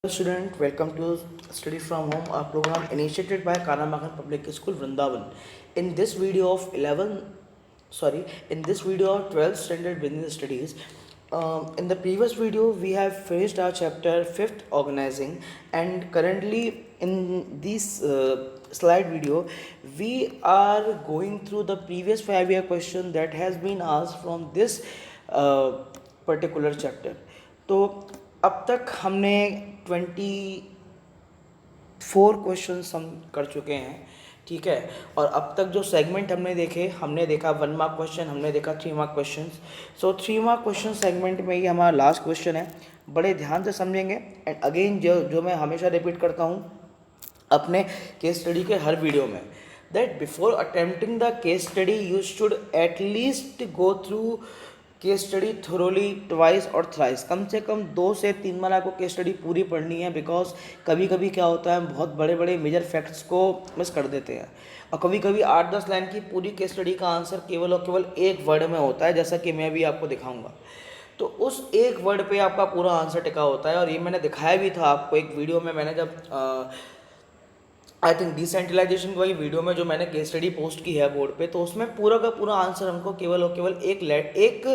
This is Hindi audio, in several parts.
Student, welcome to Study from Home, a program initiated by Kanamakan Public School, Vrindavan. In this video of 11, sorry, in this video of 12th standard business studies, in the previous video we have finished our chapter 5th organizing, and currently in this slide video we are going through the previous 5-year question that has been asked from this uh, particular chapter. तो अब तक हमने 24 क्वेश्चंस हम कर चुके हैं, ठीक है। और अब तक जो सेगमेंट हमने देखे, हमने देखा 1 मार्क क्वेश्चन, हमने देखा 3 मार्क क्वेश्चन। सो 3 मार्क क्वेश्चन सेगमेंट में ये हमारा लास्ट क्वेश्चन है। बड़े ध्यान से समझेंगे। एंड अगेन जो मैं हमेशा रिपीट करता हूँ अपने केस स्टडी के हर वीडियो में, that before attempting the case study you should at least go through case study thoroughly twice और थ्राइस। कम से कम 2 से 3 बार आपको केस स्टडी पूरी पढ़नी है, बिकॉज कभी कभी क्या होता है हम बहुत बड़े बड़े मेजर फैक्ट्स को मिस कर देते हैं, और कभी कभी 8-10 लाइन की पूरी केस स्टडी का आंसर केवल और केवल एक वर्ड में होता है, जैसा कि मैं अभी आपको दिखाऊंगा। तो उस एक वर्ड पे आपका पूरा आंसर टिका होता है। और ये मैंने दिखाया भी था आपको एक वीडियो में, मैंने जब आई थिंक डिसेंट्रलाइजेशन की वीडियो में जो मैंने केस स्टडी पोस्ट की है बोर्ड पे, तो उसमें पूरा का पूरा आंसर हमको केवल और केवल एक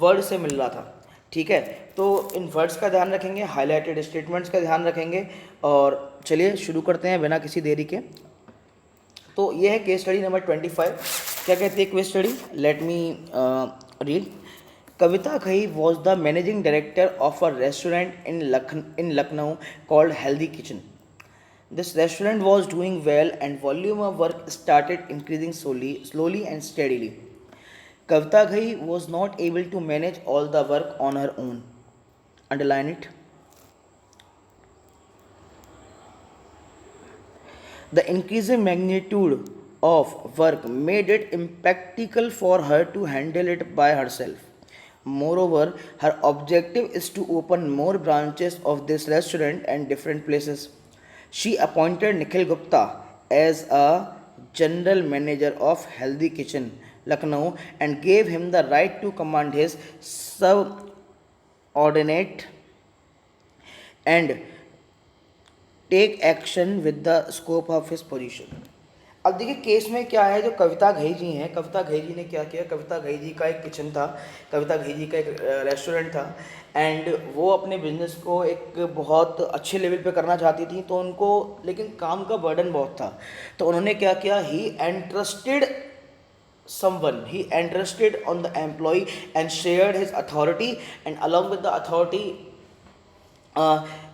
वर्ड से मिल रहा था, ठीक है। तो इन वर्ड्स का ध्यान रखेंगे, हाईलाइटेड स्टेटमेंट्स का ध्यान रखेंगे। और चलिए शुरू करते हैं बिना किसी देरी के। तो ये है केस स्टडी नंबर 25। क्या कहती है case study? Let me read. Kavita Ghai was the managing director of a restaurant in Lucknow called healthy kitchen. This restaurant was doing well and volume of work started increasing slowly and steadily. Kavita Ghai was not able to manage all the work on her own. Underline it. The increasing magnitude of work made it impractical for her to handle it by herself. Moreover, her objective is to open more branches of this restaurant and different places. She appointed Nikhil Gupta as a general manager of Healthy Kitchen, Lucknow, and gave him the right to command his subordinate and take action with the scope of his position. अब देखिए केस में क्या है, जो कविता घई जी हैं, कविता घई जी ने क्या किया, कविता घई जी का एक किचन था, कविता घई जी का एक रेस्टोरेंट था, एंड वो अपने बिजनेस को एक बहुत अच्छे लेवल पे करना चाहती थी। तो उनको लेकिन काम का बर्डन बहुत था, तो उन्होंने क्या किया, ही entrusted on the employee and shared his authority, and along with the authority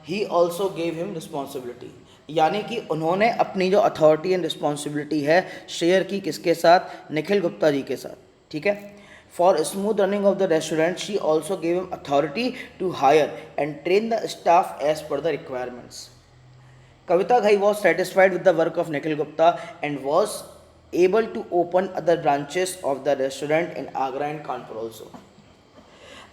he also gave him responsibility. यानी कि उन्होंने अपनी जो अथॉरिटी एंड रिस्पॉन्सिबिलिटी है शेयर की किसके साथ? निखिल गुप्ता जी के साथ, ठीक है। For smooth running of the restaurant she also gave him authority to hire and train the staff as per the requirements. Kavita Ghai was satisfied with the work of Nikhil Gupta and was able to open other branches of the restaurant in Agra and Kanpur also.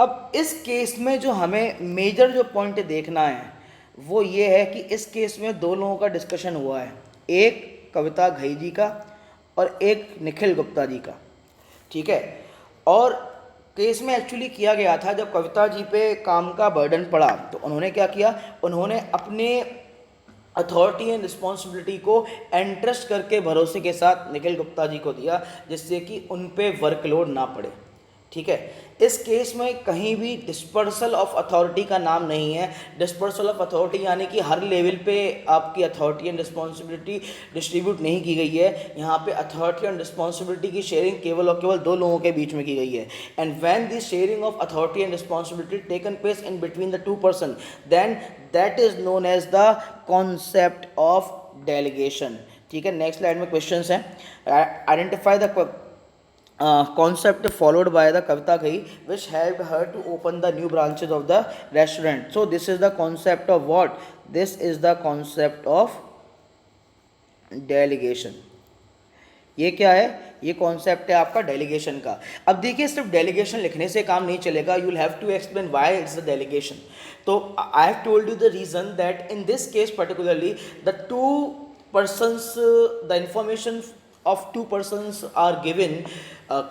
अब इस केस में जो हमें मेजर जो पॉइंट देखना है वो ये है कि इस केस में 2 लोगों का डिस्कशन हुआ है, एक कविता घई जी का और एक निखिल गुप्ता जी का, ठीक है। और केस में एक्चुअली किया गया था, जब कविता जी पे काम का बर्डन पड़ा तो उन्होंने क्या किया, उन्होंने अपने अथॉरिटी एंड रिस्पॉन्सिबिलिटी को एंट्रस्ट करके भरोसे के साथ निखिल गुप्ता जी को दिया, जिससे कि उन पे वर्कलोड ना पड़े, ठीक है। इस केस में कहीं भी डिस्पर्सल ऑफ अथॉरिटी का नाम नहीं है। डिस्पर्सल ऑफ अथॉरिटी यानी कि हर लेवल पे आपकी अथॉरिटी एंड रिस्पॉन्सिबिलिटी डिस्ट्रीब्यूट नहीं की गई है। यहाँ पे अथॉरिटी एंड रिस्पॉन्सिबिलिटी की शेयरिंग केवल और केवल 2 लोगों के बीच में की गई है। And when this sharing of authority and responsibility taken place in between the 2 person, then that is known as the concept of delegation, ठीक है। नेक्स्ट स्लाइड में क्वेश्चंस हैं। Identify the concept followed by the Kavita Ghai which helped her to open the new branches of the restaurant. So this is the concept of what? This is the concept of delegation. ये क्या है? ये कॉन्सेप्ट है आपका डेलीगेशन का। अब देखिए सिर्फ डेलीगेशन लिखने से काम नहीं चलेगा, you will have to explain why it's the delegation. तो I have told you the reason that in this case particularly the 2 persons, the information of two persons are given.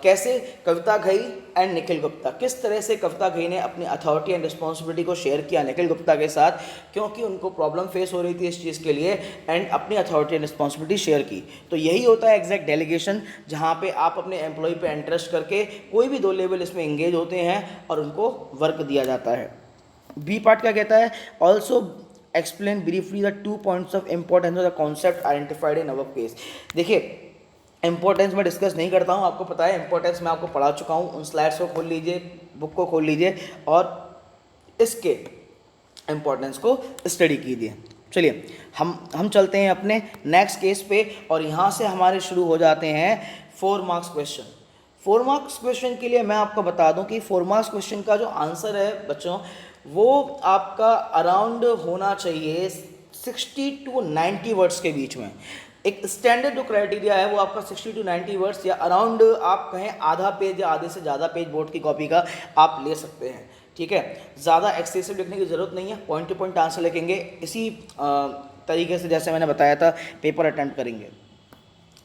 कैसे? कविता घई एंड निखिल गुप्ता। किस तरह से कविता घई ने अपनी अथॉरिटी एंड रिस्पॉन्सिबिलिटी को शेयर किया निखिल गुप्ता के साथ, क्योंकि उनको प्रॉब्लम फेस हो रही थी इस चीज़ के लिए, एंड अपनी अथॉरिटी एंड रिस्पॉन्सिबिलिटी शेयर की। तो यही होता है एग्जैक्ट डेलीगेशन, जहाँ पे आप अपने एम्प्लॉय पे इंटरेस्ट करके कोई भी 2 लेवल इसमें एंगेज होते हैं और उनको वर्क दिया जाता है। बी पार्ट क्या कहता है? Also explain briefly the 2 points of importance of the concept identified in our case. देखिए, इंपॉर्टेंस मैं डिस्कस नहीं करता हूँ, आपको पता है इंपॉर्टेंस मैं आपको पढ़ा चुका हूँ। उन स्लाइड्स को खोल लीजिए, बुक को खोल लीजिए और इसके इंपॉर्टेंस को स्टडी कीजिए। चलिए हम चलते हैं अपने नेक्स्ट केस पे, और यहाँ से हमारे शुरू हो जाते हैं 4 मार्क्स क्वेश्चन। 4 मार्क्स क्वेश्चन के लिए मैं आपको बता दूं कि 4 मार्क्स क्वेश्चन का जो आंसर है बच्चों, वो आपका अराउंड होना चाहिए 60 to 90 वर्ड्स के बीच में। एक स्टैंडर्ड जो क्राइटेरिया है वो आपका 60 to 90 वर्ड्स, या अराउंड आप कहें आधा पेज या आधे से ज़्यादा पेज बोर्ड की कॉपी का आप ले सकते हैं। ठीक है, ज़्यादा एक्सेसिव लिखने की ज़रूरत नहीं है, पॉइंट टू पॉइंट आंसर लिखेंगे, इसी तरीके से जैसे मैंने बताया था पेपर अटेम्प्ट करेंगे।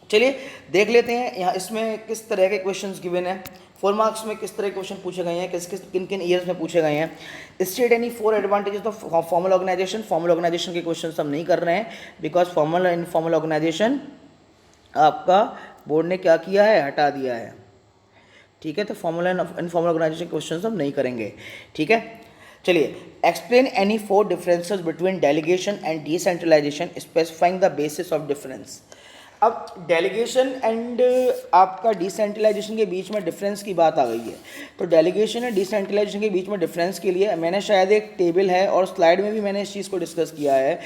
चलिए देख लेते हैं यहाँ इसमें किस तरह के क्वेश्चंस गिवन हैं। 4 मार्क्स में किस तरह के क्वेश्चन पूछे गए हैं, किन किन ईयर्स में पूछे गए हैं। State any 4 advantages of formal organisation. Formal organisation के क्वेश्चन हम नहीं कर रहे हैं, because formal and informal organisation आपका बोर्ड ने क्या किया है, हटा दिया है। ठीक है, तो formal and informal organisation question हम नहीं करेंगे। ठीक है, चलिए explain any 4 differences between delegation and decentralisation, specifying the basis of difference. अब डेलीगेशन एंड आपका डिसेंट्रलाइजेशन के बीच में डिफरेंस की बात आ गई है, तो डेलीगेशन एंड डिसेंट्रलाइजेशन के बीच में डिफरेंस के लिए मैंने शायद एक टेबल है और स्लाइड में भी मैंने इस चीज़ को डिस्कस किया है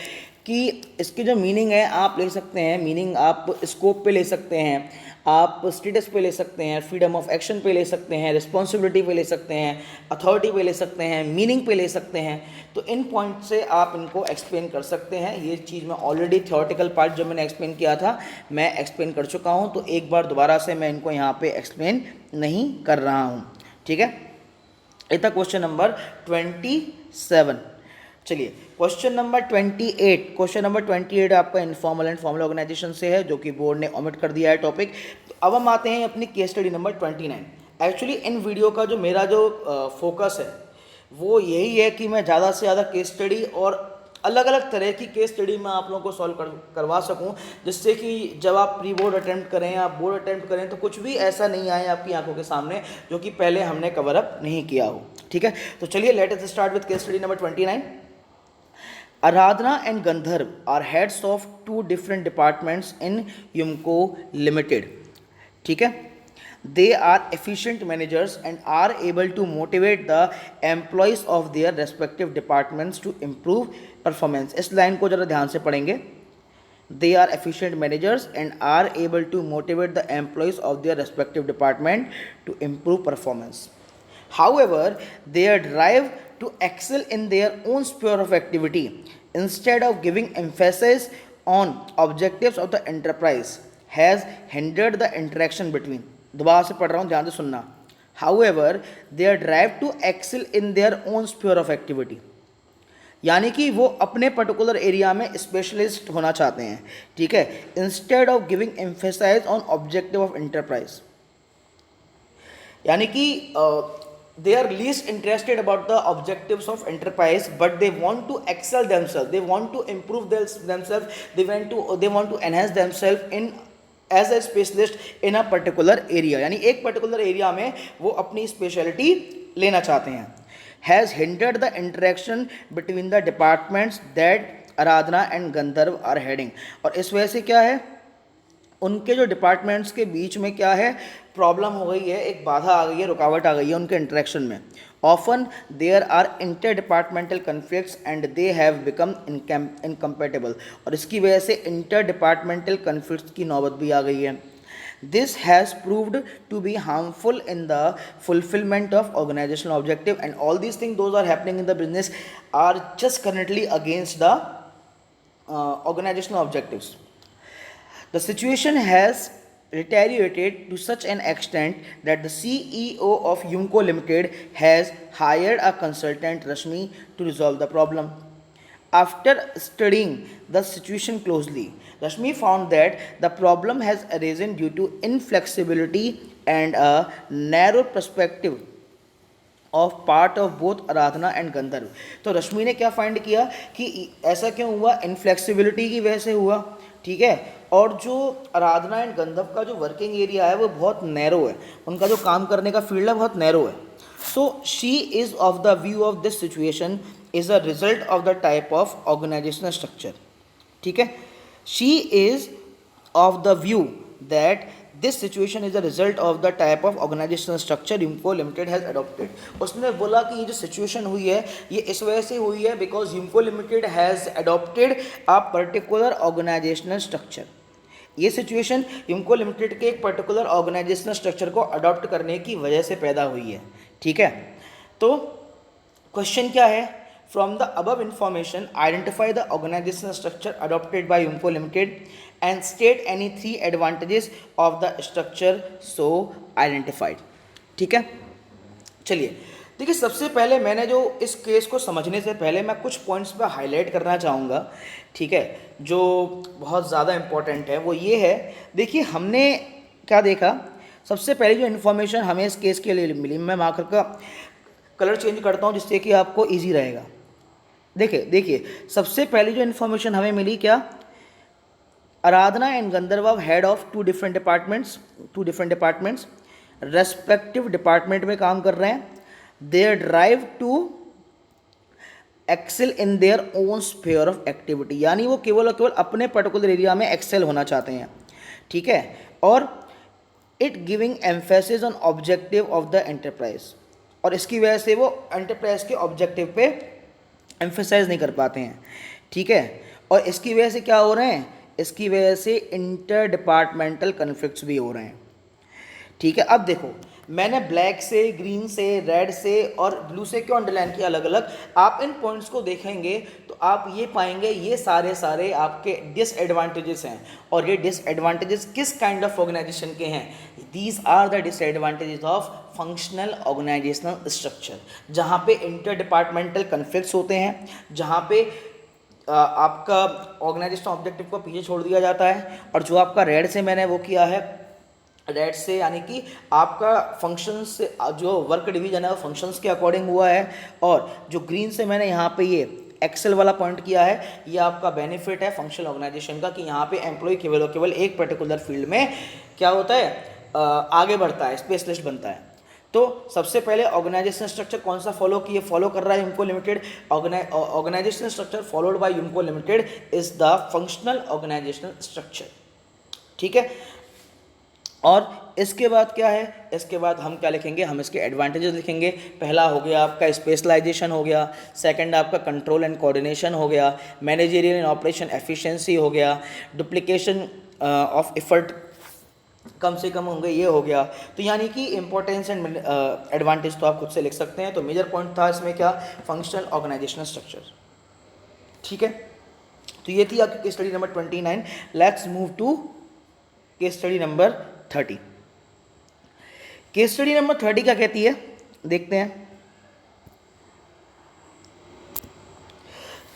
कि इसकी जो मीनिंग है आप ले सकते हैं। मीनिंग आप स्कोप पे ले सकते हैं, आप स्टेटस पे ले सकते हैं, फ्रीडम ऑफ एक्शन पे ले सकते हैं, रिस्पॉन्सिबिलिटी पे ले सकते हैं, अथॉरिटी पे ले सकते हैं, मीनिंग पे ले सकते हैं। तो इन पॉइंट से आप इनको एक्सप्लेन कर सकते हैं। ये चीज़ मैं ऑलरेडी थियोरेटिकल पार्ट जब मैंने एक्सप्लेन किया था मैं एक्सप्लेन कर चुका हूँ, तो एक बार दोबारा से मैं इनको यहाँ पे एक्सप्लेन नहीं कर रहा हूँ। ठीक है, ये था क्वेश्चन नंबर 27। चलिए क्वेश्चन नंबर 28। क्वेश्चन नंबर 28 आपका इनफॉर्मल एंड फॉर्मल ऑर्गेनाइजेशन से है, जो कि बोर्ड ने ओमिट कर दिया है टॉपिक। तो अब हम आते हैं अपनी case study number 29। Actually in video का जो मेरा जो फोकस है वो यही है कि मैं ज़्यादा से ज़्यादा केस स्टडी और अलग अलग तरह की केस स्टडी में आप लोगों को सॉल्व करवा सकूं, जिससे कि जब आप प्री बोर्ड अटेम्प्ट करें, आप बोर्ड अटेम्प्ट करें, तो कुछ भी ऐसा नहीं आए आपकी आंखों के सामने जो कि पहले हमने कवर अप नहीं किया हो। ठीक है, तो चलिए let us start with case study number 29। Aradhana and Gandharv are heads of 2 different departments in Yumko Limited. ठीक है, they are efficient managers and are able to motivate the employees of their respective departments to improve performance. इस लाइन को जरा ध्यान से पढ़ेंगे। They are efficient managers and are able to motivate the employees of their respective department to improve performance. However, their drive to excel in their own sphere of activity, instead of giving emphasis on objectives of the enterprise, has hindered the interaction between. दोबारा से पढ़ रहा हूँ, ध्यान से सुनना। However, their drive to excel in their own sphere of activity, यानी कि वो अपने पर्टिकुलर एरिया में स्पेशलिस्ट होना चाहते हैं। ठीक है, instead of giving emphasise on objective of enterprise, यानी कि they are least interested about the objectives of enterprise, but they want to excel themselves, they want to improve themselves, they want to enhance themselves in as a specialist in a particular area, यानी एक particular area में वो अपनी specialty लेना चाहते हैं। has hindered the interaction between the departments that Aradhana and Gandharv are heading, और इस वजह से क्या है, उनके जो डिपार्टमेंट्स के बीच में क्या है, प्रॉब्लम हो गई है, एक बाधा आ गई है, रुकावट आ गई है उनके इंटरेक्शन में। Often there are inter departmental conflicts and they have become incompatible, और इसकी वजह से इंटर डिपार्टमेंटल कन्फ्लिक्ट्स की नौबत भी आ गई है। This has proved to be harmful in the fulfilment of organisational objective, and all these thing those are happening in the business are just currently against the organisational objectives. The situation has deteriorated to such an extent that the CEO of Yumko Limited has hired a consultant, Rashmi, to resolve the problem. After studying the situation closely, Rashmi found that the problem has arisen due to inflexibility and a narrow perspective of part of both Aradhana and गंधर्व। तो रश्मि ने क्या फाइंड किया कि ऐसा क्यों हुआ, इनफ्लेक्सिबिलिटी की वजह से हुआ, ठीक है। और जो आराधना एंड गंधर्व का जो वर्किंग एरिया है वो बहुत नैरो है, उनका जो काम करने का फील्ड है बहुत नैरो है। So she is of the view of this situation is a result of the type of organisational structure, ठीक है। She is of the view that this situation is a result of the type of organisational structure Yumco limited has adopted. उसने बोला कि ये जो सिचुएशन हुई है ये इस वजह से हुई है because Yumco limited has adopted a particular organisational structure. ये सिचुएशन यूमको लिमिटेड के एक पर्टिकुलर ऑर्गेनाइजेशनल स्ट्रक्चर को अडॉप्ट करने की वजह से पैदा हुई है, ठीक है। तो क्वेश्चन क्या है, from the above information identify the organizational structure adopted by Yumco limited and state any 3 advantages of the structure so identified, ठीक है। चलिए देखिए, सबसे पहले मैंने जो इस केस को समझने से पहले मैं कुछ पॉइंट्स पर हाईलाइट करना चाहूँगा, ठीक है, जो बहुत ज़्यादा इम्पोर्टेंट है। वो ये है, देखिए हमने क्या देखा, सबसे पहले जो इन्फॉर्मेशन हमें इस केस के लिए मिली, मैं मार्कर का कलर चेंज करता हूँ जिससे कि आपको ईजी रहेगा। देखिए सबसे पहले जो इन्फॉर्मेशन हमें मिली क्या, Aradhana and Gandharva head of two different departments respective department में काम कर रहे हैं। Their drive to excel in their own sphere of activity, यानी वो केवल और केवल अपने पर्टिकुलर एरिया में एक्सेल होना चाहते हैं, ठीक है। और it giving emphasis on objective of the enterprise, और इसकी वजह से वो एंटरप्राइज के ऑब्जेक्टिव पे एम्फेसाइज नहीं कर पाते हैं, ठीक है। और इसकी वजह से क्या हो रहे हैं, इसकी वजह से इंटर डिपार्टमेंटल कन्फ्लिक्ट्स भी हो रहे हैं, ठीक है। अब देखो मैंने ब्लैक से, ग्रीन से, रेड से और ब्लू से क्यों अंडरलाइन किया अलग अलग, आप इन पॉइंट्स को देखेंगे तो आप ये पाएंगे ये सारे आपके डिसएडवांटेजेस हैं। और ये डिसएडवांटेजेस किस काइंड ऑफ ऑर्गेनाइजेशन के हैं, these are the disadvantages of functional organisational structure, जहाँ पे इंटर डिपार्टमेंटल कन्फ्लिक्ट्स होते हैं, जहाँ पे आपका ऑर्गेनाइजेशन ऑब्जेक्टिव को पीछे छोड़ दिया जाता है। और जो आपका रेड से मैंने वो किया है, रेड से यानी कि आपका फंक्शंस से जो वर्क डिवीजन है वो फंक्शंस के अकॉर्डिंग हुआ है। और जो ग्रीन से मैंने यहाँ पे ये एक्सेल वाला पॉइंट किया है, ये आपका बेनिफिट है फंक्शनल ऑर्गेनाइजेशन का कि यहाँ पे एम्प्लॉय केवल एक पर्टिकुलर फील्ड में क्या होता है, आगे बढ़ता है, स्पेशलिस्ट बनता है। तो सबसे पहले ऑर्गेनाइजेशन स्ट्रक्चर कौन सा फॉलो कर रहा है Yumco limited, organization structure followed by Yumco limited is the functional organisational structure, ठीक है। और इसके बाद क्या है, इसके बाद हम क्या लिखेंगे, हम इसके एडवांटेजेस लिखेंगे। पहला हो गया आपका स्पेशलाइजेशन हो गया, सेकंड आपका कंट्रोल एंड कोऑर्डिनेशन हो गया, मैनेजरियल एंड ऑपरेशन एफिशिएंसी हो गया, डुप्लीकेशन ऑफ एफर्ट कम से कम होंगे, ये हो गया। तो यानी कि इंपॉर्टेंस एंड एडवांटेज तो आप खुद से लिख सकते हैं। तो मेजर पॉइंट था इसमें क्या, फंक्शनल ऑर्गेनाइजेशनल स्ट्रक्चर, ठीक है। तो ये थी आपकी case study number 29। Let's move to case study number 30। Case study number 30 क्या कहती है, देखते हैं।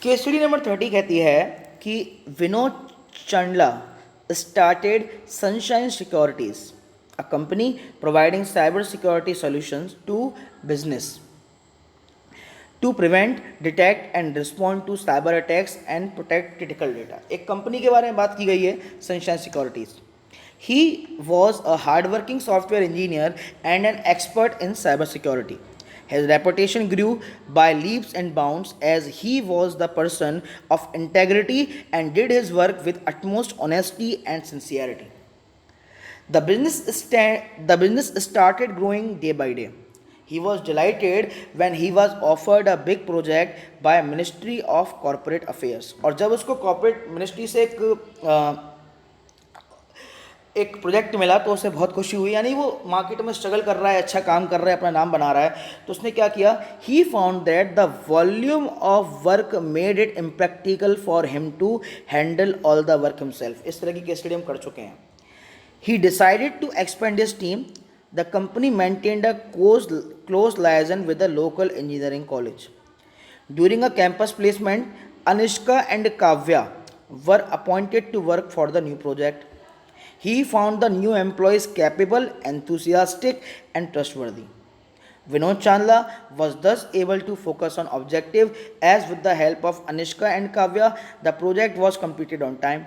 केस स्टडी नंबर 30 कहती है कि Vinod चांडला started Sunshine Securities, a company providing cyber security solutions to business to prevent, detect and respond to cyber attacks and protect critical data। एक कंपनी के बारे में बात की गई है, Sunshine Securities। He was a hardworking software engineer and an expert in cyber security. His reputation grew by leaps and bounds as he was the person of integrity and did his work with utmost honesty and sincerity. The business started growing day by day. He was delighted when he was offered a big project by Ministry of Corporate Affairs। और जब उसको कॉर्पोरेट मिनिस्ट्री से एक प्रोजेक्ट मिला तो उसे बहुत खुशी हुई, यानी वो मार्केट में स्ट्रगल कर रहा है, अच्छा काम कर रहा है, अपना नाम बना रहा है। तो उसने क्या किया, he found that the volume of work made it impractical for him to handle all the work himself. इस तरह की केस स्टडी हम कर चुके हैं। He decided to expand his team. The company maintained a close liaison with the local engineering college. During a campus placement Anushka and Kavya were appointed to work for the new project. He found the new employees capable, enthusiastic, and trustworthy. Vinod Chandla was thus able to focus on objective as with the help of Anushka and Kavya, the project was completed on time.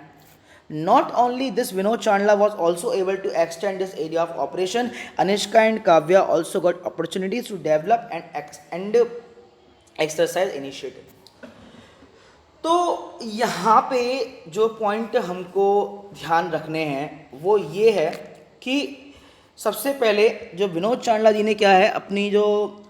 Not only this, Vinod Chandla was also able to extend his area of operation. Anushka and Kavya also got opportunities to develop and exercise initiative. तो यहाँ पे जो पॉइंट हमको ध्यान रखने हैं वो ये है कि सबसे पहले जो विनोद चांडला जी ने क्या है अपनी जो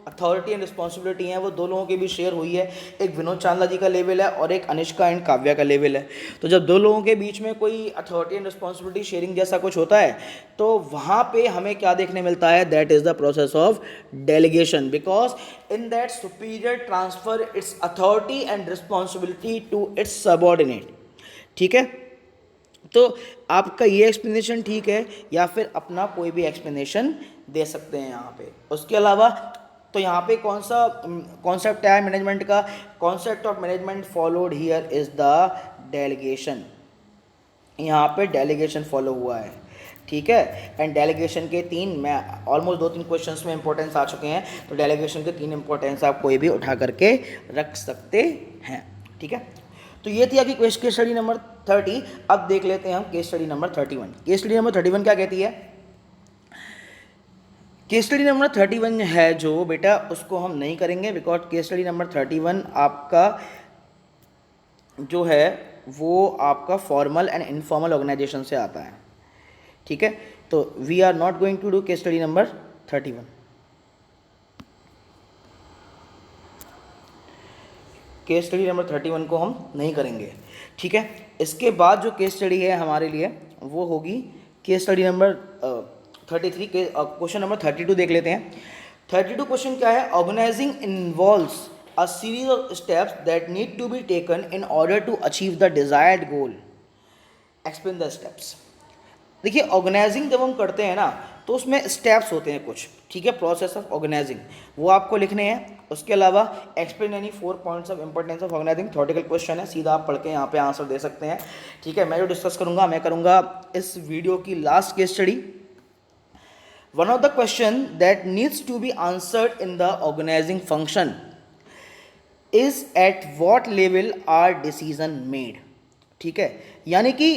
अथॉरिटी एंड रिस्पॉन्सिबिलिटी है वो दो लोगों के बीच शेयर हुई है। एक विनोद चांडला जी का लेवल है और एक अनुष्का एंड काव्या का लेवल है। तो जब दो लोगों के बीच में कोई अथॉरिटी एंड रिस्पॉन्सिबिलिटी शेयरिंग जैसा कुछ होता है तो वहाँ पे हमें क्या देखने मिलता है, that is the process of delegation, because in that superior transfer its authority and responsibility to its subordinate. ठीक है, तो आपका ये एक्सप्लेनेशन ठीक है या फिर अपना कोई भी एक्सप्लेनेशन दे सकते हैं यहाँ पे। उसके अलावा तो यहाँ पे कौन सा कॉन्सेप्ट है मैनेजमेंट का, concept of management followed here is the delegation. यहाँ पे डेलीगेशन फॉलो हुआ है। ठीक है, एंड डेलीगेशन के तीन, मैं ऑलमोस्ट 2-3 क्वेश्चंस में इंपॉर्टेंस आ चुके हैं, तो डेलीगेशन के 3 इंपॉर्टेंस आप कोई भी उठा करके रख सकते हैं। ठीक है, तो ये थी आपकी केस स्टडी नंबर 30। अब देख लेते हैं हम case study number 31। Case study number 31 क्या कहती है? केस स्टडी नंबर 31 है जो बेटा उसको हम नहीं करेंगे, बिकॉज केस स्टडी नंबर 31 आपका जो है वो आपका फॉर्मल एंड इनफॉर्मल ऑर्गेनाइजेशन से आता है। ठीक है, तो we are not going to do case study number 31। Case study number 31 को हम नहीं करेंगे। ठीक है, इसके बाद जो केस स्टडी है हमारे लिए वो होगी केस स्टडी नंबर 33 के क्वेश्चन नंबर 32 देख लेते हैं। 32 क्वेश्चन क्या है? Organising involves a series of steps that need to be taken in order to achieve the desired goal. Explain the steps. देखिए, ऑर्गेनाइजिंग जब हम करते हैं ना तो उसमें स्टेप्स होते हैं कुछ। ठीक है, प्रोसेस ऑफ ऑर्गेनाइजिंग वो आपको लिखने हैं। उसके अलावा explain any 4 points of importance of organising, theoretical question है, सीधा आप पढ़ के यहाँ पे आंसर दे सकते हैं। ठीक है, मैं जो डिस्कस करूँगा मैं करूँगा इस वीडियो की last case study. One of the question that needs to be answered in the organizing function is at what level are decision made। ठीक है, यानी कि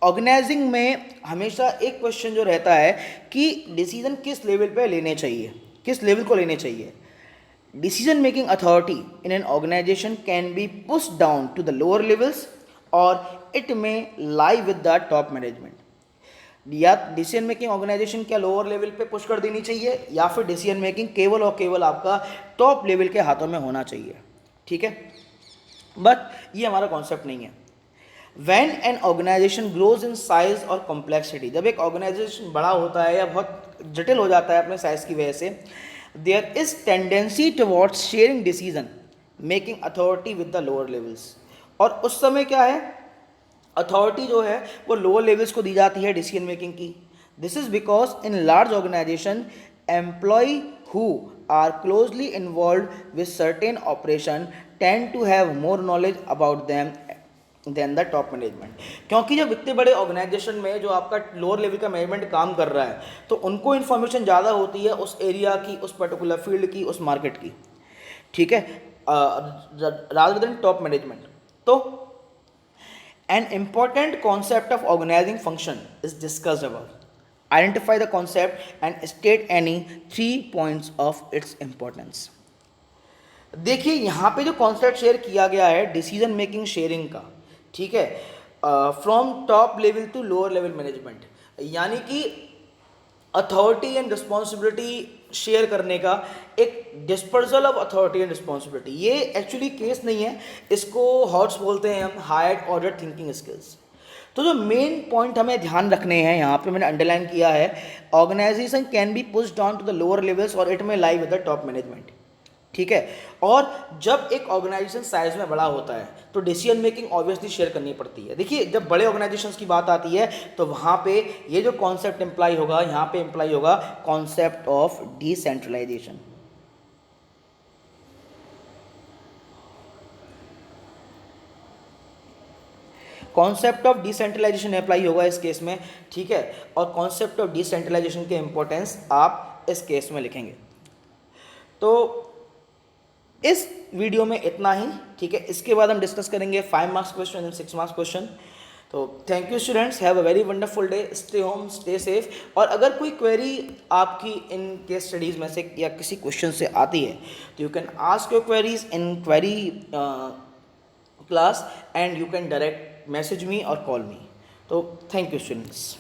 ऑर्गेनाइजिंग में हमेशा एक क्वेश्चन जो रहता है कि डिसीजन किस लेवल पे लेने चाहिए, किस लेवल को लेने चाहिए। Decision making authority in an organization can be pushed down to the lower levels और it may lie with the top management. या डिसीजन मेकिंग ऑर्गेनाइजेशन क्या लोअर लेवल पे पुश कर देनी चाहिए या फिर डिसीजन मेकिंग केवल और केवल आपका टॉप लेवल के हाथों में होना चाहिए। ठीक है, बट ये हमारा कॉन्सेप्ट नहीं है। When an organisation grows in size और कॉम्प्लेक्सिटी, जब एक ऑर्गेनाइजेशन बड़ा होता है या बहुत जटिल हो जाता है अपने साइज की वजह से, there is tendency towards sharing decision making authority with the lower levels. और उस समय क्या है, अथॉरिटी जो है वो लोअर लेवल्स को दी जाती है डिसीजन मेकिंग की। This is because in large organisation employ who are closely involve with certain operation tend to have more knowledge about them than the top management. क्योंकि जब इतने बड़े ऑर्गेनाइजेशन में जो आपका लोअर लेवल का मैनेजमेंट काम कर रहा है तो उनको इन्फॉर्मेशन ज़्यादा होती है उस एरिया की, उस पर्टिकुलर फील्ड की, उस मार्केट की। ठीक है, रादर देन टॉप मैनेजमेंट। तो an important concept of organizing function is discussed above. Identify the concept and state any 3 points of its importance. देखिए, यहाँ पे जो कॉन्सेप्ट शेयर किया गया है डिसीजन मेकिंग शेयरिंग का, ठीक है, from top level to lower level management, यानी कि अथॉरिटी एंड रिस्पॉन्सिबिलिटी शेयर करने का एक dispersal of authority and responsibility. ये एक्चुअली केस नहीं है, इसको हॉट्स बोलते हैं हम, हायर ऑर्डर थिंकिंग स्किल्स। तो जो मेन पॉइंट हमें ध्यान रखने हैं यहाँ पे मैंने अंडरलाइन किया है, organisation can be pushed down to the lower levels और it may lie with the top management. ठीक है, और जब एक ऑर्गेनाइजेशन साइज में बड़ा होता है तो डिसीजन मेकिंग ऑब्वियसली शेयर करनी पड़ती है। देखिए, जब बड़े ऑर्गेनाइजेशंस की बात आती है तो वहाँ पे ये जो कॉन्सेप्ट इम्प्लाई होगा, यहाँ पे इम्प्लाई होगा concept of decentralisation. Concept of decentralisation apply होगा इस केस में, ठीक है, और कॉन्सेप्ट ऑफ डिसेंट्रलाइजेशन के इंपॉर्टेंस आप इस केस में लिखेंगे। तो इस वीडियो में इतना ही, ठीक है। इसके बाद हम डिस्कस करेंगे 5 marks question and 6 marks question. तो thank you students, have a very wonderful day, stay home, stay safe. और अगर कोई क्वेरी आपकी इन केस स्टडीज़ में से या किसी क्वेश्चन से आती है तो you can ask your queries in query class and you can direct message me और कॉल मी। तो थैंक यू स्टूडेंट्स।